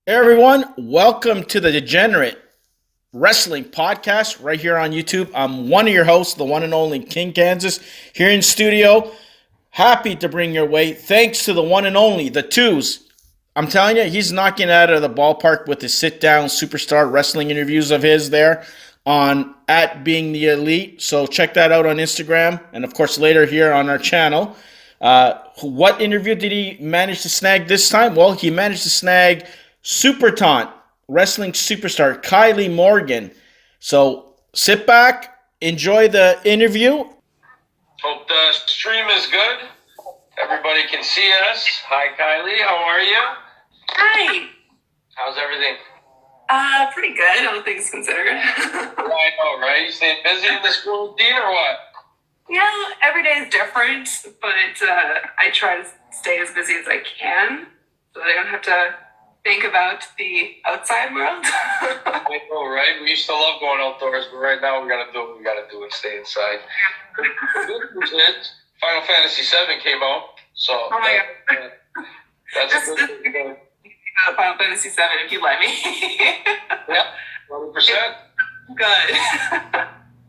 Hey everyone, welcome to the Degenerate Wrestling Podcast right here on YouTube. I'm one of your hosts, the one and only King Kansas, here in studio. Happy to bring your way. Thanks to the one and only, the twos. I'm telling you, he's knocking it out of the ballpark with his sit down superstar wrestling interviews of his there on at Being the Elite. So check that out on Instagram and, of course, later here on our channel. What interview did he manage to snag this time? Well, he managed to snag Supertaunt wrestling superstar Kylie Morgan. So sit back, enjoy the interview. Hope the stream is good. Everybody can see us. Hi, Kylie. How are you? Hi. How's everything? Pretty good, all things considered. I know, right? You staying busy in this quarantine or what? Yeah, every day is different, but I try to stay as busy as I can so that I don't have to think about the outside world. I know, right? We used to love going outdoors, but right now we gotta do what we gotta do and stay inside. Good news is Final Fantasy VII came out, so Oh my God. that's a good thing. Final Fantasy VII, if you let me. Yeah, 100%. Good.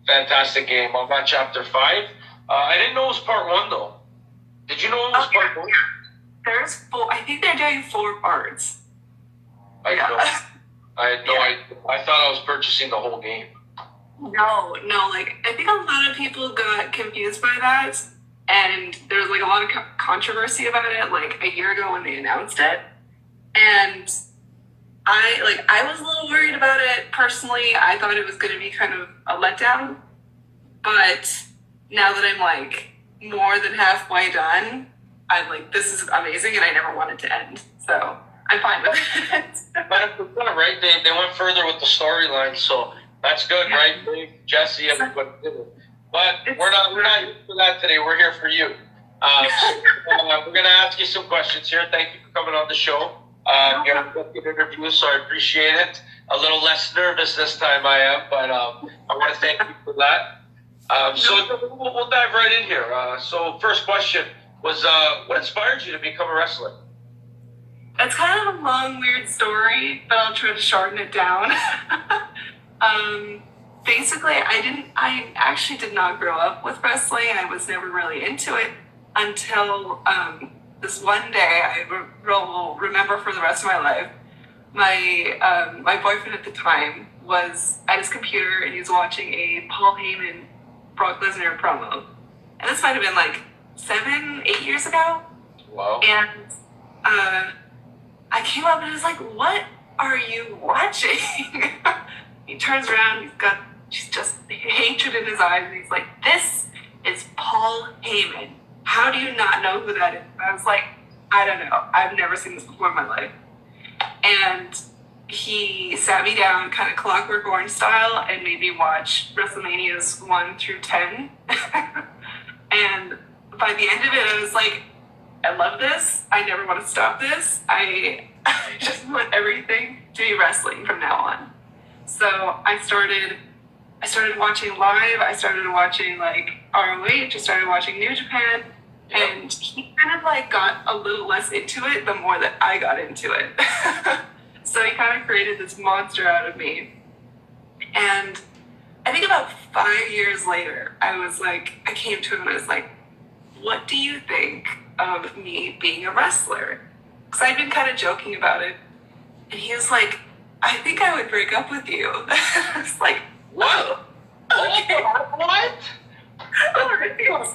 Fantastic game. I'm on chapter 5. I didn't know it was part 1 though. Did you know it was part 1? There's 4. I think they're doing 4 parts. I had no idea. I thought I was purchasing the whole game. No, like, I think a lot of people got confused by that, and there's, like, a lot of controversy about it, like, a year ago when they announced it, and I was a little worried about it, personally. I thought it was going to be kind of a letdown, but now that I'm, like, more than halfway done, I'm like, this is amazing, and I never want it to end, so I'm fine with it. But right? They went further with the storyline, so that's good, Yeah. right? Dave, Jesse, everybody did it. But we're not here for that today. We're here for you. We're gonna ask you some questions here. Thank you for coming on the show. You're a good interview, so I appreciate it. A little less nervous this time I am, but I want to thank you for that. So we'll dive right in here. So first question was, what inspired you to become a wrestler? It's kind of a long, weird story, but I'll try to shorten it down. Basically, I actually did not grow up with wrestling. I was never really into it until this one day I will remember for the rest of my life. My boyfriend at the time was at his computer and he was watching a Paul Heyman Brock Lesnar promo. And this might have been like 7, 8 years ago. Wow. And I came up and I was like, what are you watching? He turns around, he's got just hatred in his eyes, and he's like, this is Paul Heyman. How do you not know who that is? And I was like, I don't know. I've never seen this before in my life. And he sat me down kind of Clockwork Orange style and made me watch WrestleManias 1 through 10. And by the end of it, I was like, I love this. I never want to stop this. I just want everything to be wrestling from now on. So I started watching live. I started watching like ROH. I started watching New Japan. And he kind of like got a little less into it the more that I got into it. So he kind of created this monster out of me. And I think about 5 years later, I came to him and I was like, what do you think of me being a wrestler? Because I'd been kind of joking about it. And he was like, I think I would break up with you. I was like, whoa. Okay. What?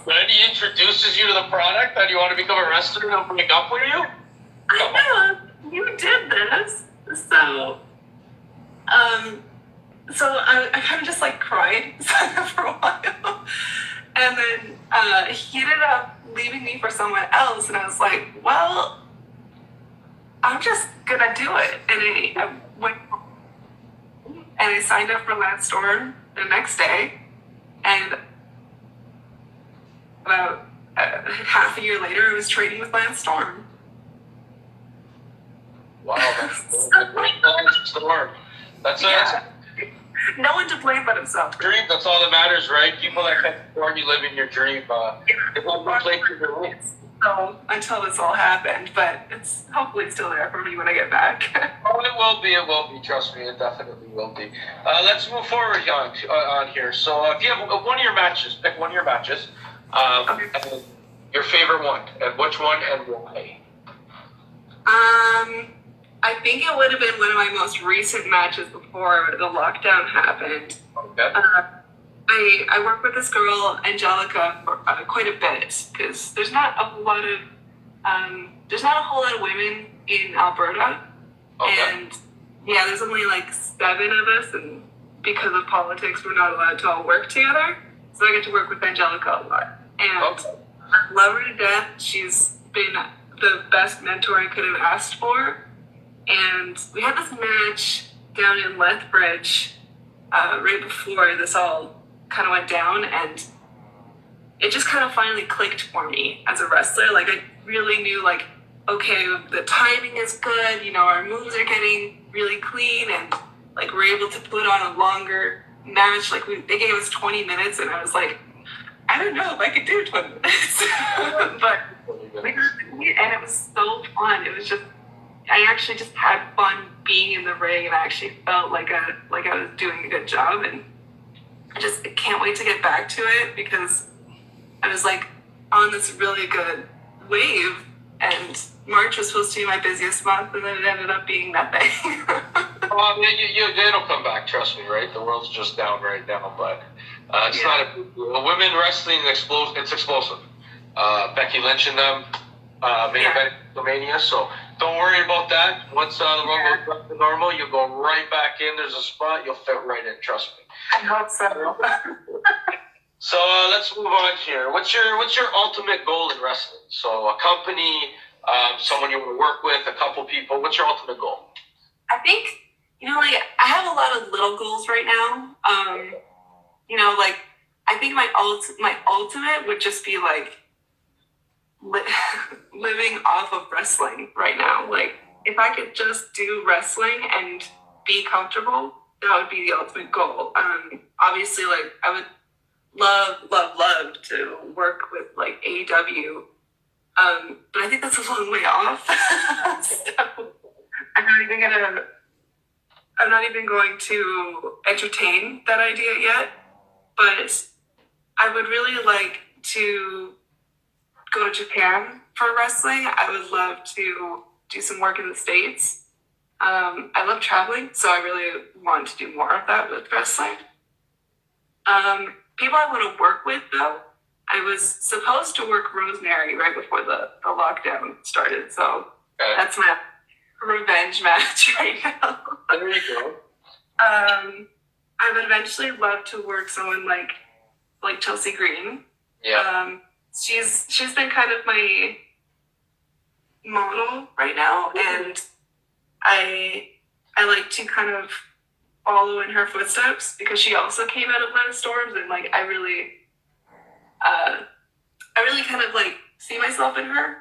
Then he introduces you to the product and you want to become a wrestler and he'll break up with you? I know. You did this. So I kind of just like cried for a while. And then he ended up leaving me for someone else. And I was like, well, I'm just going to do it. And I went and I signed up for Lance Storm the next day. And about half a year later, I was training with Lance Storm. Wow, that's a great story. That's no one to blame but himself. dream. That's all that matters, right? People that can support you live in your dream. It won't replace your life. So until this all happened, but it's hopefully still there for me when I get back. Oh, it will be, trust me, it definitely will be. Let's move forward on here. So if you have one of your matches, pick one of your matches, Okay. and your favorite one, and which one and why. I think it would have been one of my most recent matches before the lockdown happened. Okay. I work with this girl, Angelica, for quite a bit because there's not a whole lot of women in Alberta, Okay. and yeah, there's only like 7 of us, and because of politics, we're not allowed to all work together. So I get to work with Angelica a lot, and Okay. I love her to death. She's been the best mentor I could have asked for, and we had this match down in Lethbridge right before this all kind of went down, and it just kind of finally clicked for me as a wrestler. Like, I really knew, like, okay, the timing is good, you know, our moves are getting really clean, and like we're able to put on a longer match. Like, they gave us 20 minutes, and I was like, I don't know if I could do 20 minutes. But we got to meet, and it was so fun. It was just, I actually just had fun being in the ring, and I actually felt like I was doing a good job, and I can't wait to get back to it because I was like on this really good wave, and March was supposed to be my busiest month, and then it ended up being nothing. It'll come back, trust me, right? The world's just down right now, but it's Yeah. not a big deal. Women wrestling, it's explosive. Becky Lynch and them, main event WrestleMania, so don't worry about that. Once the world goes back to normal, you'll go right back in. There's a spot, you'll fit right in, trust me. I hope so. So let's move on here. What's your ultimate goal in wrestling? So a company, someone you want to work with, a couple people. What's your ultimate goal? I think, you know, like, I have a lot of little goals right now. You know, like, I think my ultimate would just be like living off of wrestling right now. Like, if I could just do wrestling and be comfortable, that would be the ultimate goal. Obviously, like, I would love to work with like AEW, but I think that's a long way off. So I'm not even going to entertain that idea yet. But I would really like to go to Japan for wrestling. I would love to do some work in the States. I love traveling, so I really want to do more of that with wrestling. People I want to work with, though, I was supposed to work Rosemary right before the lockdown started, so that's my revenge match right now. There you go. I would eventually love to work someone like Chelsea Green. Yeah. She's been kind of my model right now, and I like to kind of follow in her footsteps because she also came out of Lana Storms, and like I really kind of like see myself in her.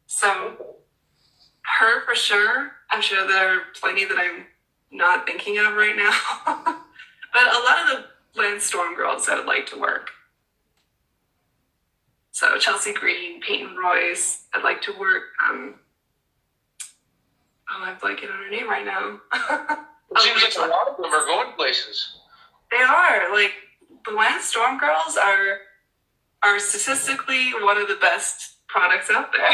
So her for sure. I'm sure there are plenty that I'm not thinking of right now, but a lot of the Lana Storm girls I would like to work. So Chelsea Green, Peyton Royce, I'd like to work. I'm blanking on her name right now. It seems like a lot of them are going places. They are. Like, the Lance Storm girls are statistically one of the best products out there.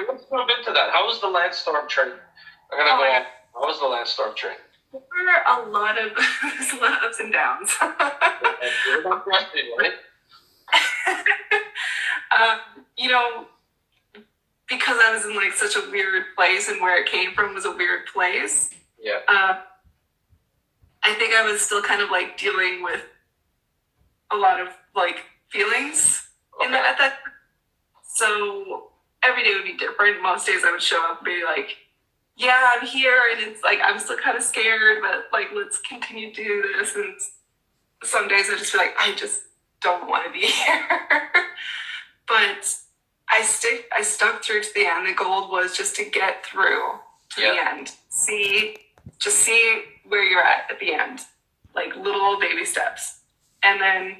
Let's move into that. How was the Lance Storm training? I'm gonna go on. How was the Lance Storm training? There were a lot of ups and downs. You're not resting, right? You know, because I was in like such a weird place, and where it came from was a weird place. Yeah. I think I was still kind of like dealing with a lot of like feelings at that. So every day would be different. Most days I would show up and be like, yeah, I'm here, and it's like I'm still kind of scared, but like let's continue to do this. And some days I just feel like I just don't want to be here. But I stuck through to the end. The goal was just to get through to the end. See where you're at the end, like little baby steps. And then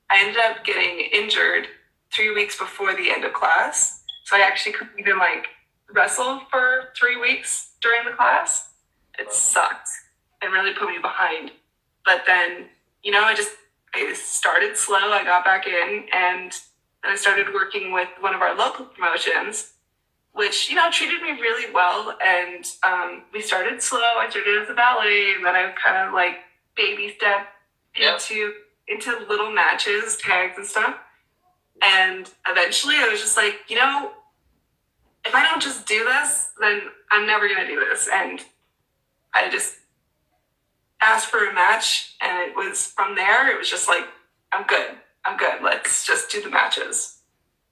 I ended up getting injured 3 weeks before the end of class. So I actually couldn't even like wrestle for 3 weeks during the class. It sucked and really put me behind. But then, you know, I started slow. I got back in, and then I started working with one of our local promotions, which, you know, treated me really well. And we started slow. I started as a ballet, and then I kind of like baby step into little matches, tags and stuff. And eventually I was just like, you know, if I don't just do this, then I'm never going to do this. And I just asked for a match, and it was from there, it was just like, I'm good. Let's just do the matches.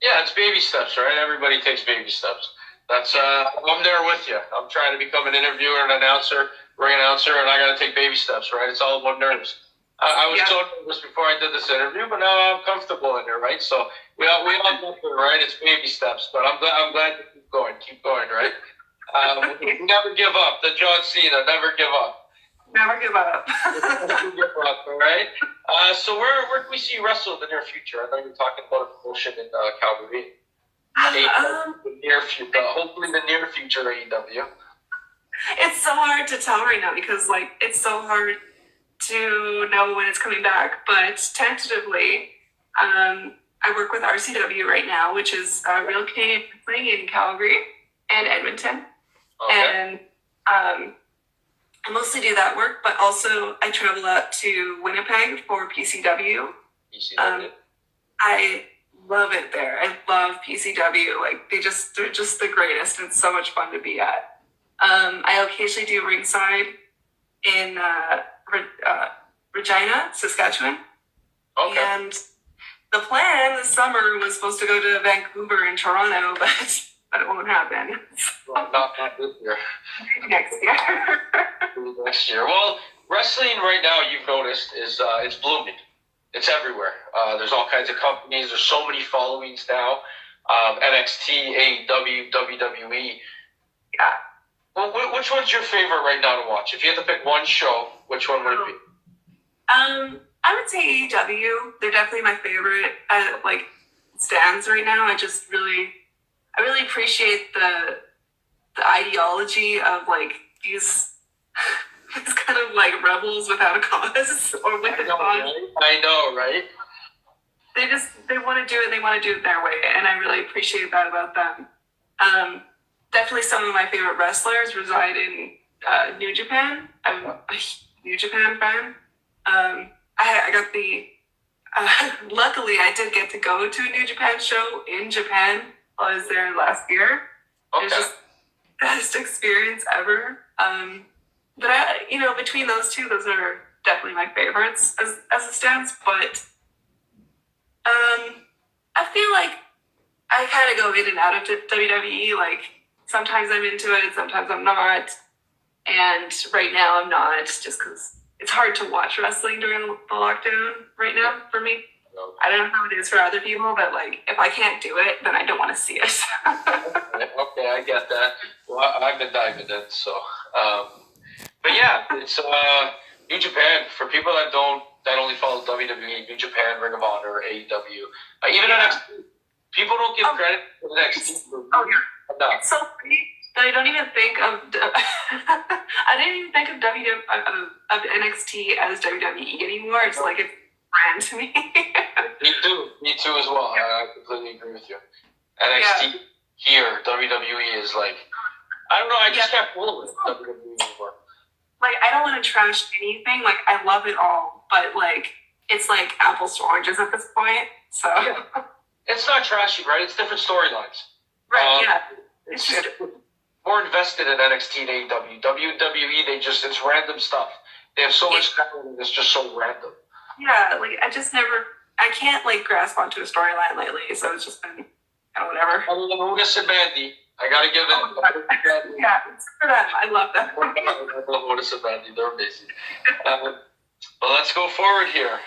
Yeah, it's baby steps, right? Everybody takes baby steps. That's I'm there with you. I'm trying to become an interviewer, an announcer, ring announcer, and I got to take baby steps, right? It's all about nerves. I was so nervous before I did this interview, but now I'm comfortable in there, right? So we all go through, right? It's baby steps, but I'm glad to keep going, right? Never give up. The John Cena, never give up. Never give up. Never give up, all right? So where can we see you wrestle in the near future? I know you're talking about a promotion in Calgary. The near future, hopefully the near future AEW. It's so hard to tell right now because like it's so hard to know when it's coming back. But tentatively, I work with RCW right now, which is Real Canadian Wrestling in Calgary and Edmonton. Okay. And I mostly do that work, but also I travel out to Winnipeg for PCW. I love it there. I love PCW. Like they're just the greatest. It's so much fun to be at. I occasionally do ringside in Regina, Saskatchewan. Okay. And the plan this summer was supposed to go to Vancouver and Toronto, but it won't happen. Not this year. Next year. Next year. Well, wrestling right now, you've noticed, is it's blooming. It's everywhere. There's all kinds of companies. There's so many followings now. NXT, AEW, WWE. Yeah. Well, which one's your favorite right now to watch? If you had to pick one show, which one would it be? I would say AEW. They're definitely my favorite. Like stands right now. I really appreciate the ideology of like these kind of like rebels without a cause or with a cause. I know, right? They want to do it. They want to do it their way, and I really appreciate that about them. Definitely some of my favorite wrestlers reside in New Japan. I'm a New Japan fan. I got luckily I did get to go to a New Japan show in Japan while I was there last year. Okay. It was just the best experience ever. But between those two, those are definitely my favorites as it stands. But I feel like I kind of go in and out of WWE. Like sometimes I'm into it, sometimes I'm not. And right now I'm not, just because it's hard to watch wrestling during the lockdown right now for me. I don't know how it is for other people, but like if I can't do it, then I don't want to see it. Okay, I get that. Well, I've been diving in, so. But yeah, it's New Japan for people that only follow WWE, New Japan, Ring of Honor, AEW, even NXT. People don't give credit for NXT. It's so funny that I don't even think of of NXT as WWE anymore. It's like it's brand to me. Me too as well. I completely agree with you. NXT here, WWE is like, I don't know, I just can't follow it. WWE anymore. Like, I don't want to trash anything. Like, I love it all, but like, it's like apples to oranges at this point. So it's not trashy, right? It's different storylines. Right? It's just more invested in NXT and AEW. WWE, it's random stuff. They have so much talent, and it's just so random. Yeah, like I can't like grasp onto a storyline lately, so it's just been kind of whatever. Otis and Mandy, I gotta give it. Yeah, it's for them. I love them. I love Otis and Mandy. They're amazing. But let's go forward here.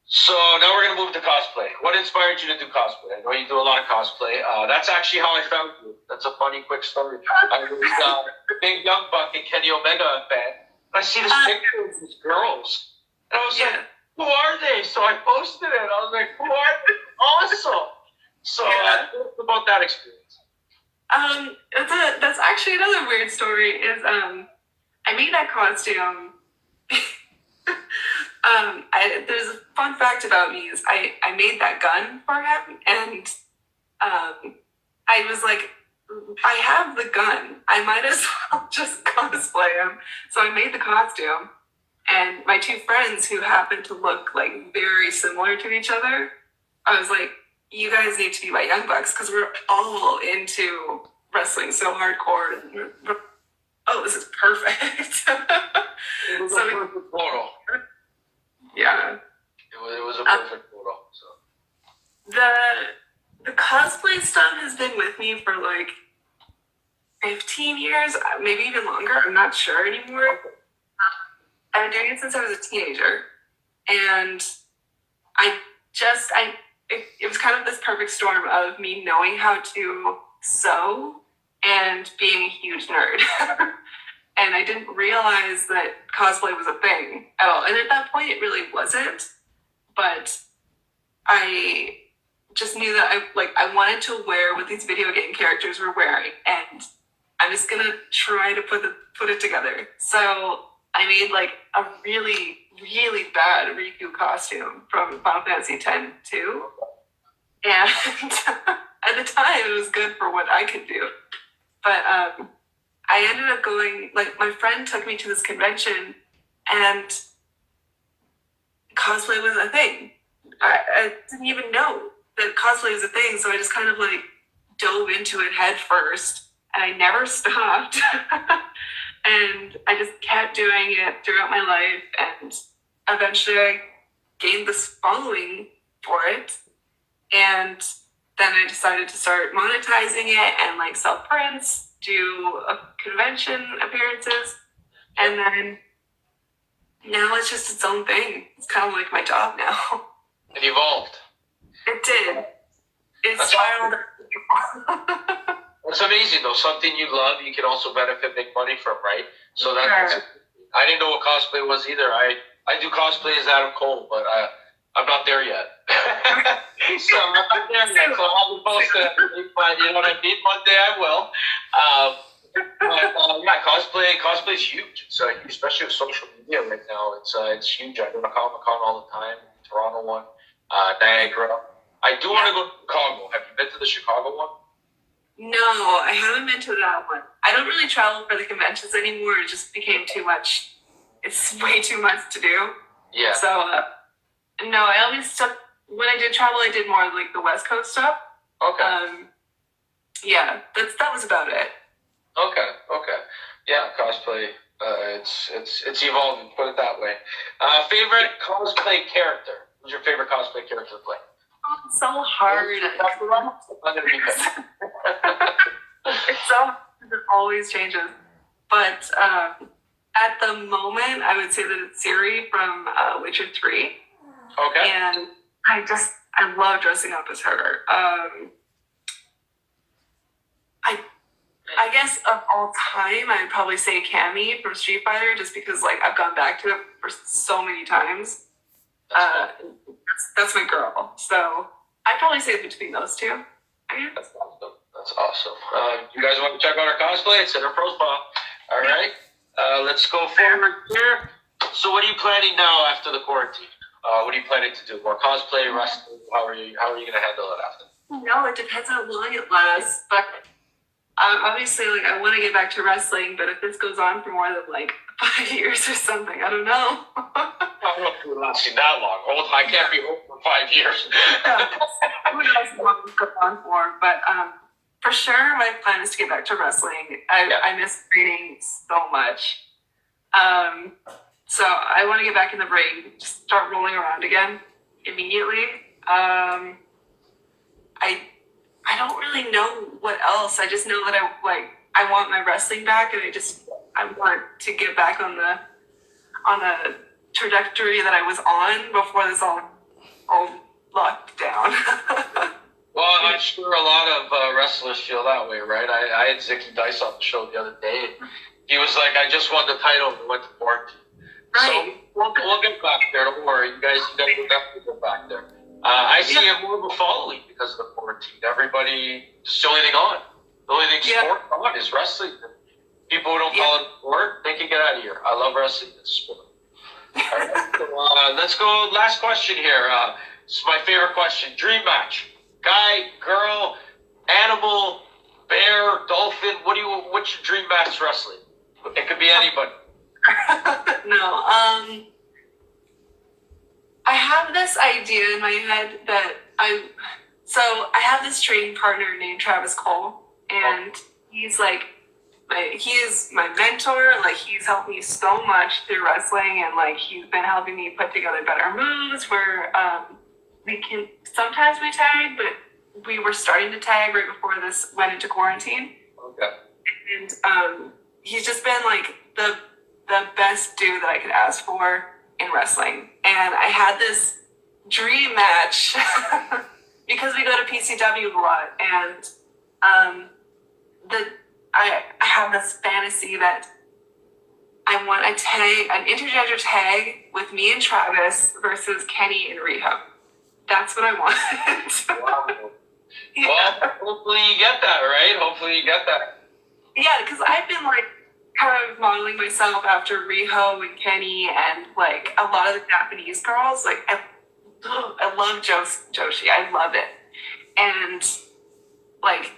So now we're gonna move to cosplay. What inspired you to do cosplay? I know you do a lot of cosplay. That's actually how I found you. That's a funny, quick story. I was Big Young Buck and Kenny Omega fan. I see this picture of these girls. And I was like, who are they? So I posted it. I was like, who are they? Awesome. So Yeah. about that experience. That's actually another weird story. Is I made that costume. There's a fun fact about me is I made that gun for him, and I was like, I have the gun. I might as well just cosplay him. So I made the costume, and my two friends who happened to look like very similar to each other, I was like, you guys need to be my Young Bucks because we're all into wrestling so hardcore. Oh, this is perfect. It was a perfect photo. Yeah. It was a perfect photo. So The cosplay stuff has been with me for like 15 years, maybe even longer. I'm not sure anymore. I've been doing it since I was a teenager, and it was kind of this perfect storm of me knowing how to sew and being a huge nerd. And I didn't realize that cosplay was a thing at all. And at that point, it really wasn't. But I just knew that I wanted to wear what these video game characters were wearing, and I'm just gonna try to put it together. So I made like a really, really bad Riku costume from Final Fantasy X-2. And at the time, it was good for what I could do. But I ended up going, like, my friend took me to this convention, and cosplay was a thing. I didn't even know that cosplay was a thing, so I just kind of like dove into it head first, and I never stopped. And I just kept doing it throughout my life, and eventually I gained this following for it. And then I decided to start monetizing it and like sell prints, do convention appearances, and then now it's just its own thing. It's kind of like my job now. it evolved. It did. It spiraled. It's amazing though. Something you love, you can also benefit, make money from, right? So that's. I didn't know what cosplay was either. I do cosplay as Adam Cole, but I'm not there yet. So I'm not there yet. So I'll be posted. But you know what I mean? One day I will. Yeah, cosplay is huge. It's huge, especially with social media right now. It's huge. I go to Comic-Con all the time. Toronto one, Niagara. I do want to go to Chicago. Have you been to the Chicago one? No, I haven't been to that one. I don't really travel for the conventions anymore. It just became too much. It's way too much to do. Yeah. So, no, I always stuck. When I did travel, I did more like the West Coast stuff. Okay. Yeah, that was about it. Okay. Yeah, cosplay. It's evolving. Put it that way. Favorite cosplay character? Who's your favorite cosplay character to play? Oh, it's so hard. I'm gonna be It's so hard. It always changes. But at the moment, I would say that it's Ciri from Witcher 3. Okay. And I love dressing up as her. I guess of all time, I'd probably say Cammy from Street Fighter, just because like I've gone back to it for so many times. That's my girl. So I'd probably say between those two. That's awesome. That's awesome. You guys want to check out our cosplay? It's in our profile. All right. Let's go forward here. So what are you planning now after the quarantine? What are you planning to do? More cosplay, wrestling? How are you going to handle it after? No, it depends on how long it lasts. But obviously, like I want to get back to wrestling. But if this goes on for more than like 5 years or something, I don't know. I don't know if we're lasting that long. I can't be home for 5 years. Who knows how long it's going on for? But for sure, my plan is to get back to wrestling. I miss training so much. So I want to get back in the ring, just start rolling around again immediately. I don't really know what else. I just know that I want my wrestling back, and I want to get back on the trajectory that I was on before this all locked down. Well, I'm sure a lot of wrestlers feel that way, right? I had Zicky Dice on the show the other day. He was like, I just won the title and went to quarantine. Right. So we'll get back there. Don't worry, you guys will definitely get back there. I see it more of a following because of the quarantine. Everybody, just the only thing on. The only thing sport on is wrestling. People who don't call it sport, they can get out of here. I love wrestling. It's sport. All right, so, let's go. Last question here. This is my favorite question. Dream match. Guy, girl, animal, bear, dolphin. What's your dream match wrestling? It could be anybody. No. I have this idea in my head that I have this training partner named Travis Cole, and he's like, he is my mentor. Like, he's helped me so much through wrestling, and like he's been helping me put together better moves. Where sometimes we tag, but we were starting to tag right before this went into quarantine. Okay. And he's just been like the best dude that I could ask for in wrestling. And I had this dream match because we go to PCW a lot, and I have this fantasy that I want an intergender tag with me and Travis versus Kenny and Riho. That's what I want. Wow. Yeah. Well, hopefully you get that, right? Hopefully you get that. Yeah, because I've been like kind of modeling myself after Riho and Kenny and like a lot of the Japanese girls. Like I love Joshi. I love it. And like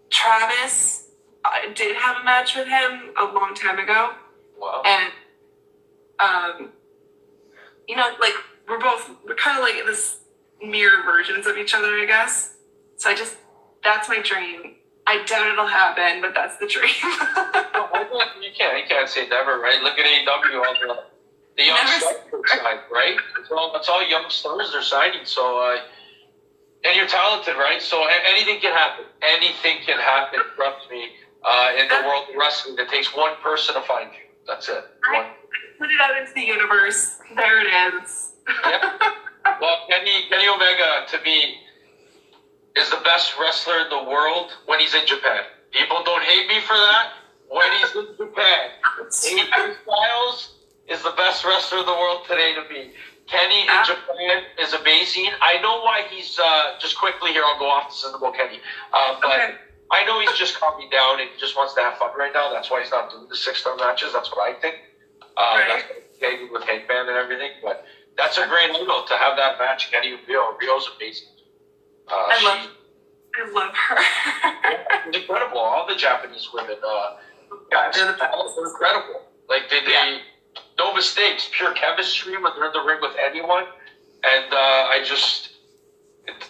Travis, I did have a match with him a long time ago. Wow. And like we're kind of like this mirror versions of each other, I guess. So that's my dream. I doubt it'll happen, but that's the dream. You can't say never, right? Look at AEW, all the young stars signed, right? It's all young stars they're signing. So, and you're talented, right? So anything can happen. Anything can happen. Trust me. In the world of wrestling, it takes one person to find you. That's it. I put it out into the universe. There it is. Yeah. Well, Kenny Omega, to me, is the best wrestler in the world when he's in Japan. People don't hate me for that. When he's in Japan, AJ Styles is the best wrestler in the world today to me. Kenny in Japan is amazing. I know why he's just quickly here. I'll go off to Cinema Kenny, but I know he's just calming down and he just wants to have fun right now. That's why he's not doing the 6-star matches. That's what I think. That's what with Headband and everything. But that's a great angle to have that match. Kenny and Rio. Rio's amazing. I love her. It's incredible. All the Japanese women, guys, they're incredible. Like they no mistakes, pure chemistry when they're in the ring with anyone. And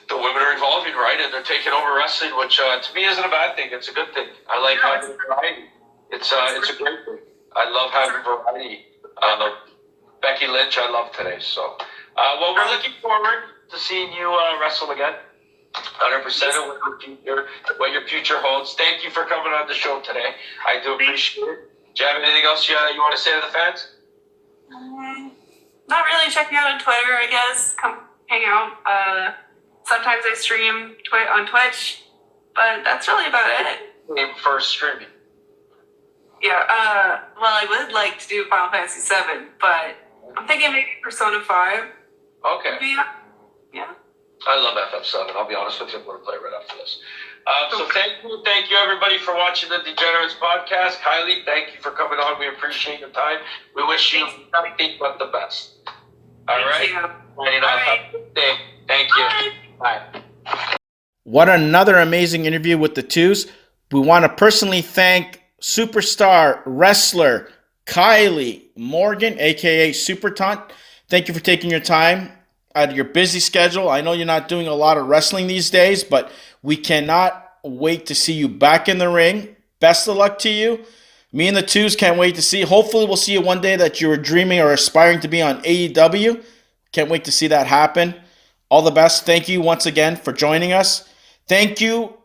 the women are evolving, right? And they're taking over wrestling, which to me isn't a bad thing. It's a good thing. I like having variety. It's a great thing. I love having variety. Becky Lynch, I love today. So, well, we're looking forward to seeing you wrestle again. 100% of what your future holds. Thank you for coming on the show today. I do appreciate it. Do you have anything else you want to say to the fans? Not really. Check me out on Twitter, I guess. Come hang out. Sometimes I stream on Twitch, but that's really about it. Name first streaming. Yeah. Well, I would like to do Final Fantasy VII, but I'm thinking maybe Persona 5. Okay. Yeah. I love FF7. I'll be honest with you. I'm going to play right after this. So thank you everybody for watching the Degenerates podcast. Kylie, thank you for coming on. We appreciate your time. We wish you nothing but the best. All right. Have a good day. Thank you. Bye. What another amazing interview with the twos. We want to personally thank superstar wrestler Kylie Morgan, aka Supertaunt. Thank you for taking your time out of your busy schedule. I know you're not doing a lot of wrestling these days, but we cannot wait to see you back in the ring. Best of luck to you. Me and the twos can't wait to see. Hopefully we'll see you one day that you were dreaming or aspiring to be on AEW. Can't wait to see that happen. All the best. Thank you once again for joining us. Thank you,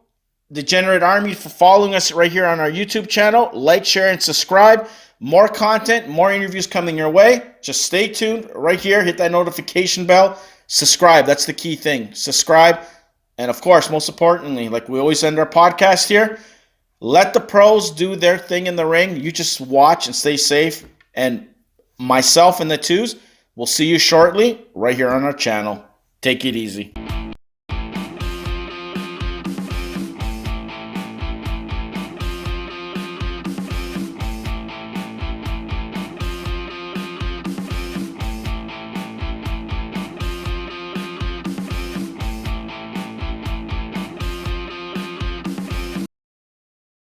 Degenerate Army, for following us right here on our YouTube channel. Like, share, and subscribe. More content, more interviews coming your way. Just stay tuned right here. Hit that notification bell. Subscribe. That's the key thing. Subscribe. And, of course, most importantly, like we always end our podcast here, let the pros do their thing in the ring. You just watch and stay safe. And myself and the twos. We'll see you shortly right here on our channel. Take it easy.